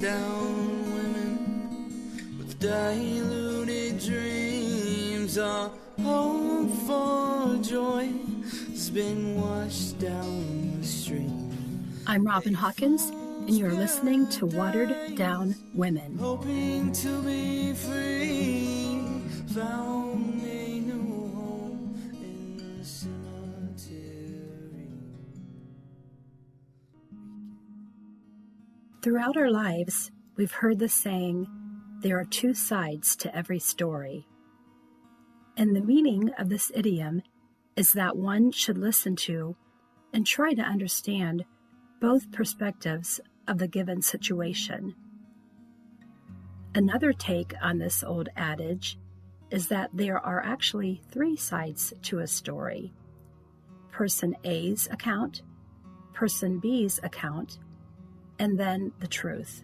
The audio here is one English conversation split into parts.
down women with diluted dreams. Our hope for joy has been washed down the stream. I'm Robin Hawkins, and you're listening to Watered Down Women. Hoping to be free, found a new home in the cemetery. Throughout our lives, we've heard the saying, there are two sides to every story. And the meaning of this idiom is that one should listen to and try to understand both perspectives of the given situation. Another take on this old adage is that there are actually three sides to a story: person A's account, person B's account, and then the truth.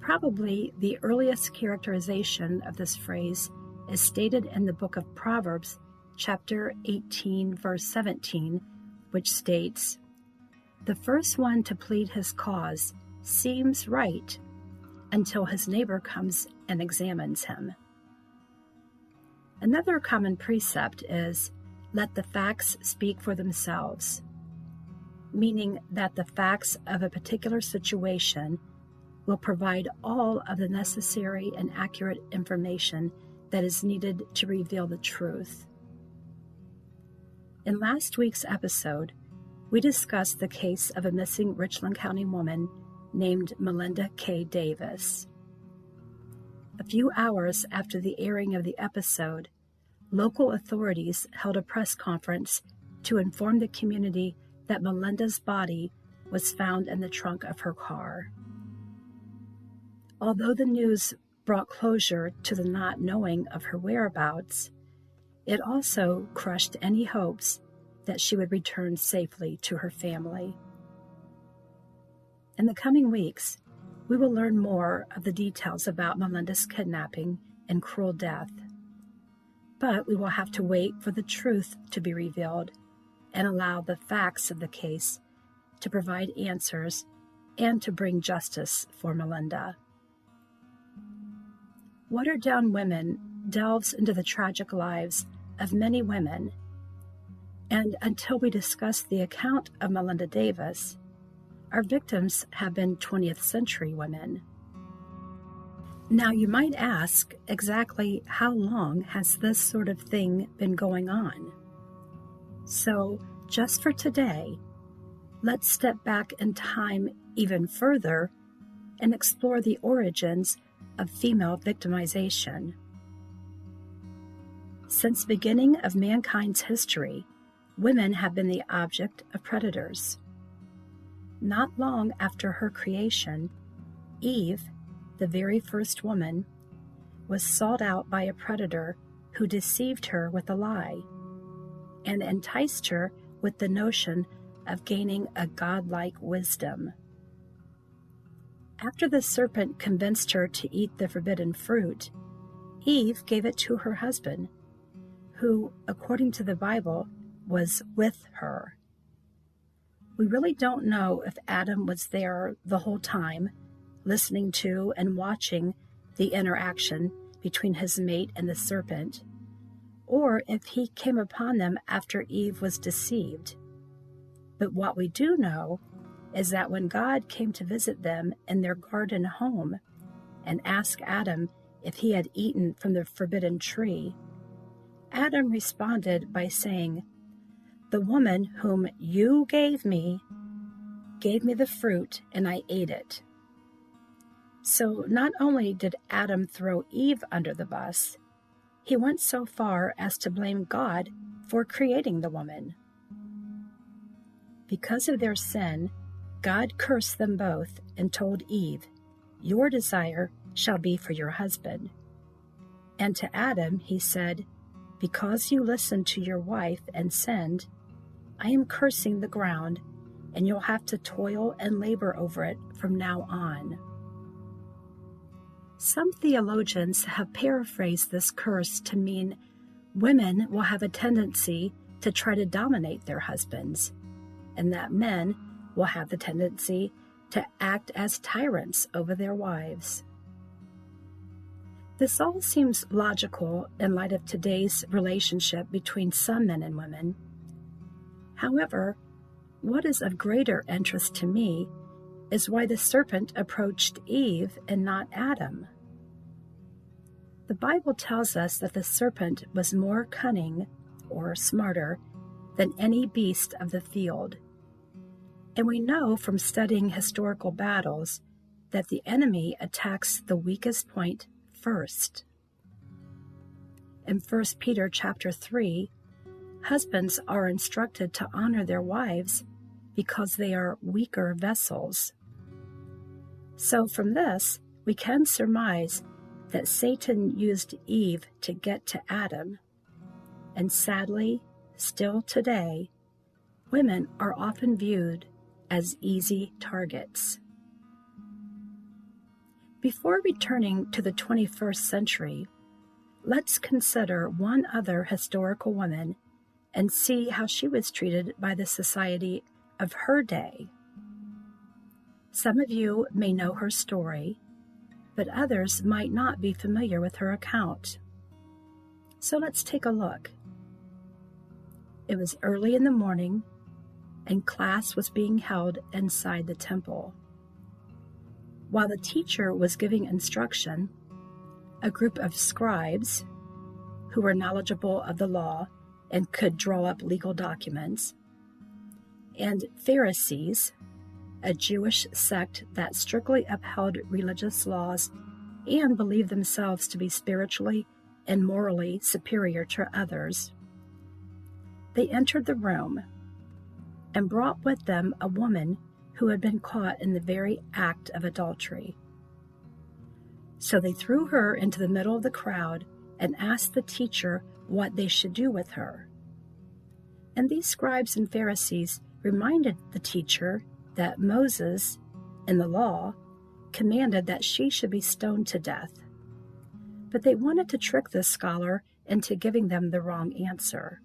Probably the earliest characterization of this phrase is stated in the book of Proverbs, chapter 18, verse 17, which states, "The first one to plead his cause seems right until his neighbor comes and examines him." Another common precept is, let the facts speak for themselves, meaning that the facts of a particular situation will provide all of the necessary and accurate information that is needed to reveal the truth. In last week's episode, we discussed the case of a missing Richland County woman named Melinda K. Davis. A few hours after the airing of the episode, local authorities held a press conference to inform the community that Melinda's body was found in the trunk of her car. Although the news brought closure to the not knowing of her whereabouts, it also crushed any hopes that she would return safely to her family. In the coming weeks, we will learn more of the details about Melinda's kidnapping and cruel death. But we will have to wait for the truth to be revealed and allow the facts of the case to provide answers and to bring justice for Melinda. Watered Down Women delves into the tragic lives of many women, and until we discuss the account of Melinda Davis, our victims have been 20th century women. Now you might ask, exactly how long has this sort of thing been going on? So, just for today, let's step back in time even further and explore the origins of female victimization. Since the beginning of mankind's history, women have been the object of predators. Not long after her creation, Eve, the very first woman, was sought out by a predator who deceived her with a lie and enticed her with the notion of gaining a godlike wisdom. After the serpent convinced her to eat the forbidden fruit, Eve gave it to her husband, who, according to the Bible, was with her. We really don't know if Adam was there the whole time, listening to and watching the interaction between his mate and the serpent, or if he came upon them after Eve was deceived. But what we do know is that when God came to visit them in their garden home and asked Adam if he had eaten from the forbidden tree, Adam responded by saying, "The woman whom you gave me the fruit, and I ate it." So not only did Adam throw Eve under the bus, he went so far as to blame God for creating the woman. Because of their sin, God cursed them both and told Eve, "Your desire shall be for your husband." And to Adam he said, "Because you listened to your wife and sinned, I am cursing the ground, and you'll have to toil and labor over it from now on." Some theologians have paraphrased this curse to mean women will have a tendency to try to dominate their husbands, and that men will have the tendency to act as tyrants over their wives. This all seems logical in light of today's relationship between some men and women. However, what is of greater interest to me is why the serpent approached Eve and not Adam. The Bible tells us that the serpent was more cunning, or smarter, than any beast of the field. And we know from studying historical battles that the enemy attacks the weakest point first. In 1 Peter chapter 3, husbands are instructed to honor their wives because they are weaker vessels. So from this, we can surmise that Satan used Eve to get to Adam. And sadly, still today, women are often viewed as easy targets. Before returning to the 21st century, let's consider one other historical woman and see how she was treated by the society of her day. Some of you may know her story, but others might not be familiar with her account. So let's take a look. It was early in the morning, and class was being held inside the temple. While the teacher was giving instruction, a group of scribes, who were knowledgeable of the law and could draw up legal documents, and Pharisees, a Jewish sect that strictly upheld religious laws and believed themselves to be spiritually and morally superior to others, they entered the room and brought with them a woman who had been caught in the very act of adultery. So they threw her into the middle of the crowd and asked the teacher what they should do with her. And these scribes and Pharisees reminded the teacher that Moses, in the law, commanded that she should be stoned to death. But they wanted to trick this scholar into giving them the wrong answer.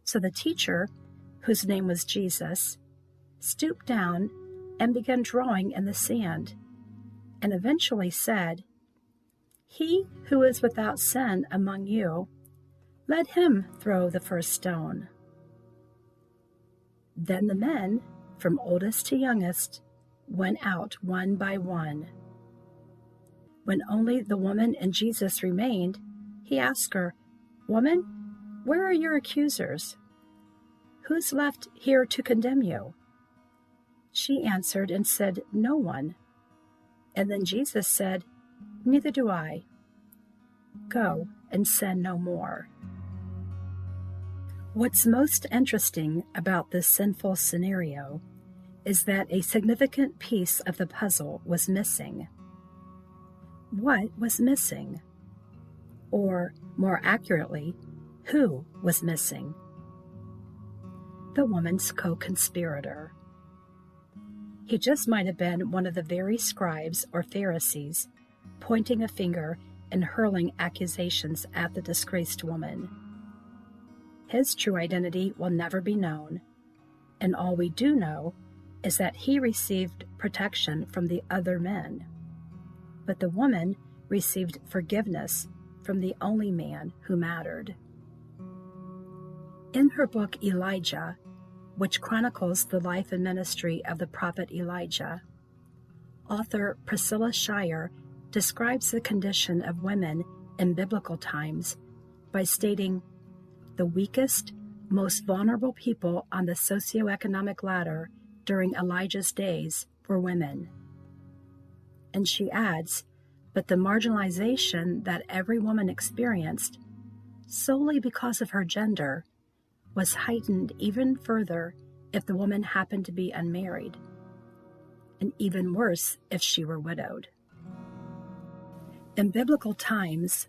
So the teacher, whose name was Jesus, stooped down and began drawing in the sand, and eventually said, "He who is without sin among you, let him throw the first stone." Then the men, from oldest to youngest, went out one by one. When only the woman and Jesus remained, he asked her, "Woman, where are your accusers? Who's left here to condemn you?" She answered and said, "No one." And then Jesus said, "Neither do I. Go and sin no more." What's most interesting about this sinful scenario is that a significant piece of the puzzle was missing. What was missing? Or, more accurately, who was missing? The woman's co-conspirator. He just might have been one of the very scribes or Pharisees pointing a finger and hurling accusations at the disgraced woman. His true identity will never be known, and all we do know is that he received protection from the other men. But the woman received forgiveness from the only man who mattered. In her book Elijah, which chronicles the life and ministry of the prophet Elijah, author Priscilla Shirer describes the condition of women in biblical times by stating, "The weakest, most vulnerable people on the socioeconomic ladder during Elijah's days were women." And she adds, "But the marginalization that every woman experienced, solely because of her gender, was heightened even further if the woman happened to be unmarried, and even worse if she were widowed." In biblical times,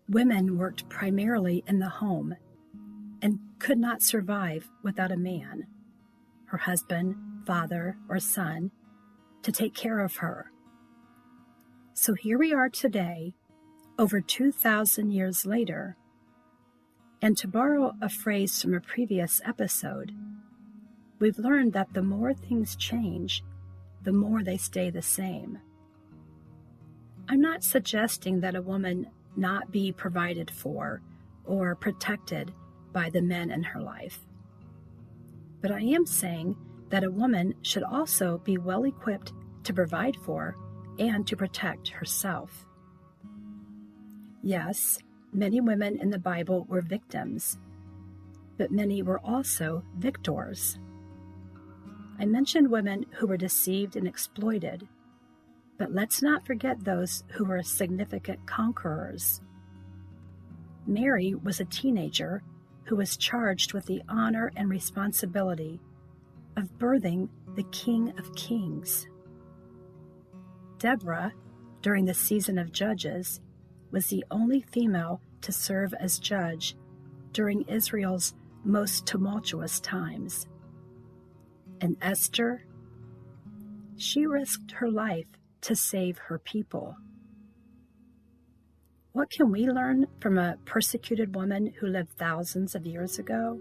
women worked primarily in the home and could not survive without a man, her husband, father, or son, to take care of her. So here we are today, over 2,000 years later, and to borrow a phrase from a previous episode, we've learned that the more things change, the more they stay the same. I'm not suggesting that a woman not be provided for or protected by the men in her life. But I am saying that a woman should also be well equipped to provide for and to protect herself. Yes, many women in the Bible were victims, but many were also victors. I mentioned women who were deceived and exploited, but let's not forget those who were significant conquerors. Mary was a teenager who was charged with the honor and responsibility of birthing the King of Kings. Deborah, during the season of Judges, was the only female to serve as judge during Israel's most tumultuous times. And Esther, she risked her life to save her people. What can we learn from a persecuted woman who lived thousands of years ago?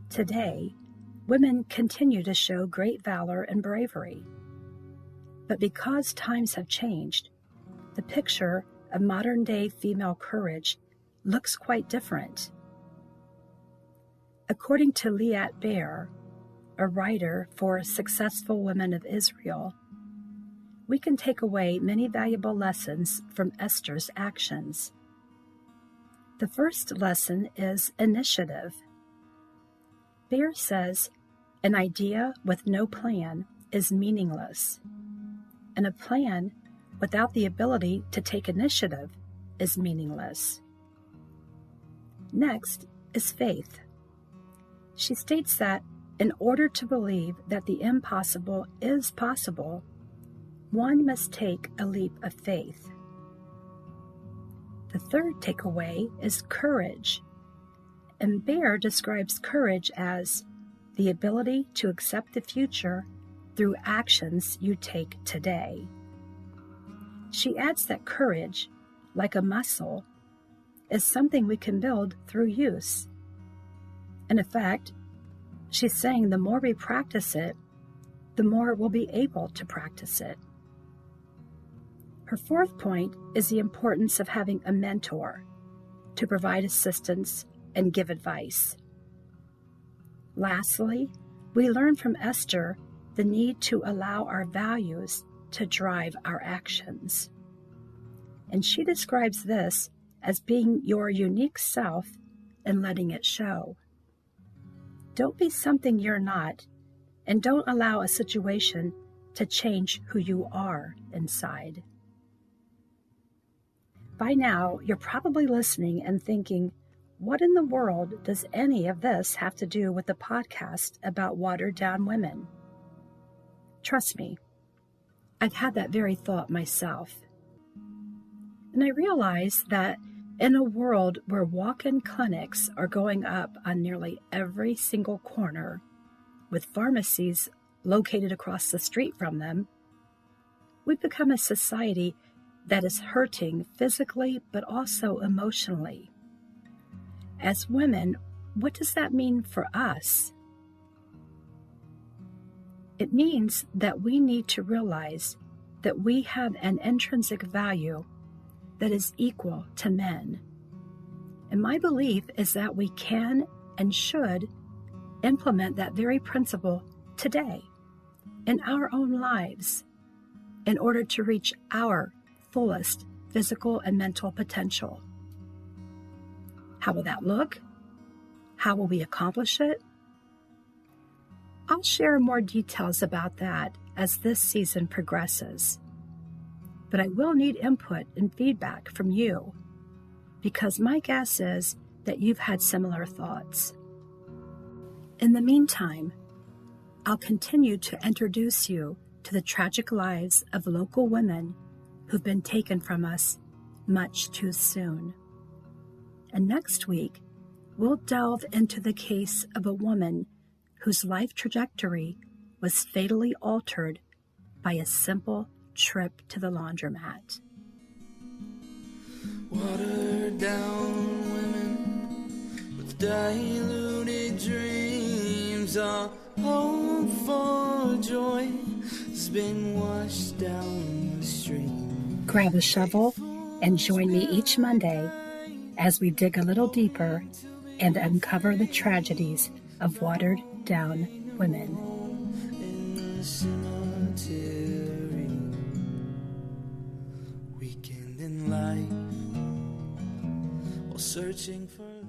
Today, women continue to show great valor and bravery. But because times have changed, the picture of modern-day female courage looks quite different. According to Liat Baer, a writer for Successful Women of Israel, we can take away many valuable lessons from Esther's actions. The first lesson is initiative. Baer says, an idea with no plan is meaningless, and a plan without the ability to take initiative is meaningless. Next is faith. She states that in order to believe that the impossible is possible, one must take a leap of faith. The third takeaway is courage, and Baer describes courage as the ability to accept the future through actions you take today. She adds that courage, like a muscle, is something we can build through use. And in fact, she's saying the more we practice it, the more we'll be able to practice it. Her fourth point is the importance of having a mentor to provide assistance and give advice. Lastly, we learn from Esther the need to allow our values to drive our actions. And she describes this as being your unique self and letting it show. Don't be something you're not, and don't allow a situation to change who you are inside. By now, you're probably listening and thinking, what in the world does any of this have to do with the podcast about watered-down women? Trust me, I've had that very thought myself. And I realize that in a world where walk-in clinics are going up on nearly every single corner, with pharmacies located across the street from them, we've become a society that is hurting physically but also emotionally. As women, what does that mean for us? It means that we need to realize that we have an intrinsic value that is equal to men. And my belief is that we can and should implement that very principle today in our own lives in order to reach our fullest physical and mental potential. How will that look? How will we accomplish it? I'll share more details about that as this season progresses. But I will need input and feedback from you, because my guess is that you've had similar thoughts. In the meantime, I'll continue to introduce you to the tragic lives of local women who've been taken from us much too soon. And next week, we'll delve into the case of a woman whose life trajectory was fatally altered by a simple trip to the laundromat. Watered down women with diluted dreams, all hope for joy has been washed down the stream. Grab a shovel and join me each Monday as we dig a little deeper and uncover the tragedies of watered-down women. In the cemetery, weekend in life, while searching for love.